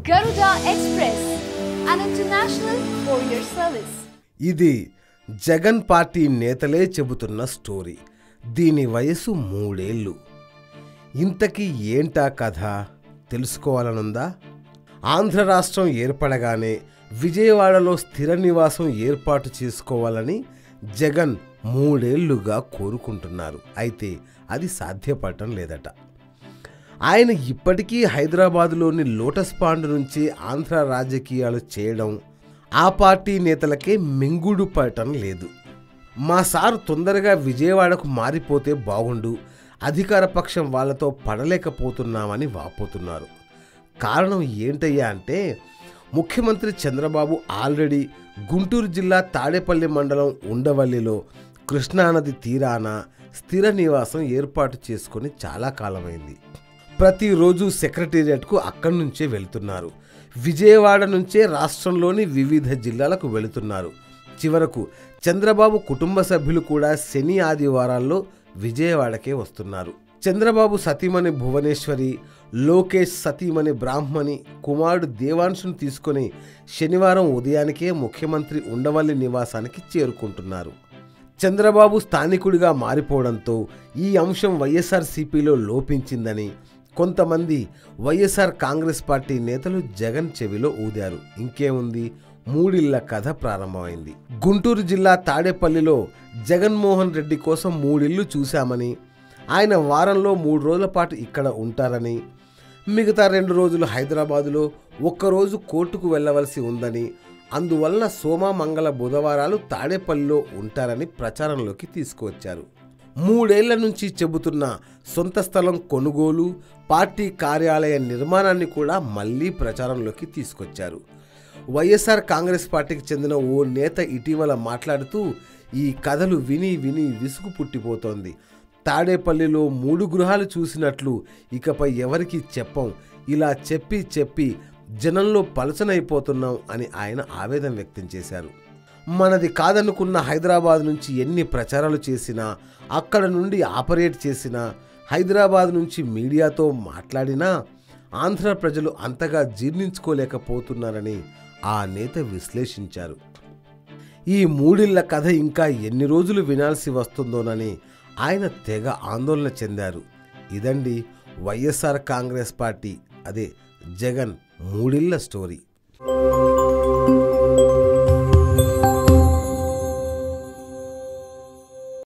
Garuda Express, an international courier service. ఇది Jagan party నేతలే చెబుతున్న స్టోరీ. దీని వయసు 3 ఏళ్ళు. ఇంతకీ ఏంటా కథ తెలుసుకోవాలనుందా? ఆంధ్ర రాష్ట్రం ఏర్పడగానే విజయవాడలో స్థిర నివాసం ఏర్పాటు చేసుకోవాలని జగన్ 3 ఏళ్లుగా కోరుకుంటున్నారు. అయితే అది సాధ్యపడటం లేదట. ఆయన ఇప్పటికీ హైదరాబాదులోని లోటస్ పాండ్ నుంచి ఆంధ్ర రాజకీయాలు చేయడం ఆ పార్టీ నేతలకే మింగుడు పడటం లేదు. మా సార్ తొందరగా విజయవాడకు మారిపోతే బాగుండు, అధికార పక్షం వాళ్ళతో పడలేకపోతున్నామని వాపోతున్నారు. కారణం ఏంటయ్యా అంటే, ముఖ్యమంత్రి చంద్రబాబు ఆల్రెడీ గుంటూరు జిల్లా తాడేపల్లి మండలం ఉండవల్లిలో కృష్ణానది తీరాన స్థిర నివాసం ఏర్పాటు చేసుకొని చాలా కాలమైంది. ప్రతిరోజు సెక్రటేరియట్కు అక్కడి నుంచే వెళ్తున్నారు. విజయవాడ నుంచే రాష్ట్రంలోని వివిధ జిల్లాలకు వెళుతున్నారు. చివరకు చంద్రబాబు కుటుంబ సభ్యులు కూడా శని ఆదివారాల్లో విజయవాడకే వస్తున్నారు. చంద్రబాబు సతీమణి భువనేశ్వరి, లోకేష్ సతీమణి బ్రాహ్మణి కుమారుడు దేవాంశును తీసుకొని శనివారం ఉదయానికే ముఖ్యమంత్రి ఉండవల్లి నివాసానికి చేరుకుంటున్నారు. చంద్రబాబు స్థానికుడిగా మారిపోవడంతో ఈ అంశం వైఎస్ఆర్సీపీలో లోపించిందని కొంతమంది వైఎస్ఆర్ కాంగ్రెస్ పార్టీ నేతలు జగన్ చెవిలో ఊదారు. ఇంకేముంది, 3 ఇళ్ల కథ ప్రారంభమైంది. గుంటూరు జిల్లా తాడేపల్లిలో జగన్మోహన్ రెడ్డి కోసం 3 ఇళ్లు చూశామని, ఆయన వారంలో 3 రోజుల పాటు ఇక్కడ ఉంటారని, మిగతా 2 రోజులు హైదరాబాదులో, ఒక్కరోజు కోర్టుకు వెళ్ళవలసి ఉందని, అందువలన సోమ మంగళ బుధవారాలు తాడేపల్లిలో ఉంటారని ప్రచారంలోకి తీసుకువచ్చారు. 3 ఏళ్ల నుంచి చెబుతున్న సొంత స్థలం కొనుగోలు, పార్టీ కార్యాలయ నిర్మాణాన్ని కూడా మళ్లీ ప్రచారంలోకి తీసుకొచ్చారు. వైఎస్ఆర్ కాంగ్రెస్ పార్టీకి చెందిన ఓ నేత ఇటీవల మాట్లాడుతూ, ఈ కథలు విని విని విసుగు పుట్టిపోతోంది. తాడేపల్లిలో 3 గృహాలు చూసినట్లు ఇకపై ఎవరికి చెప్పం, ఇలా చెప్పి చెప్పి జనంలో పలచనైపోతున్నాం అని ఆయన ఆవేదన వ్యక్తం చేశారు. మనది కాదనుకున్న హైదరాబాద్ నుంచి ఎన్ని ప్రచారాలు చేసినా, అక్కడ నుండి ఆపరేట్ చేసినా, హైదరాబాద్ నుంచి మీడియాతో మాట్లాడినా ఆంధ్ర ప్రజలు అంతగా జీర్ణించుకోలేకపోతున్నారని ఆ నేత విశ్లేషించారు. ఈ 3 ఇళ్ల కథ ఇంకా ఎన్ని రోజులు వినాల్సి వస్తుందోనని ఆయన తెగ ఆందోళన చెందారు. ఇదండి వైఎస్ఆర్ కాంగ్రెస్ పార్టీ, అదే జగన్ 3 ఇళ్ల స్టోరీ.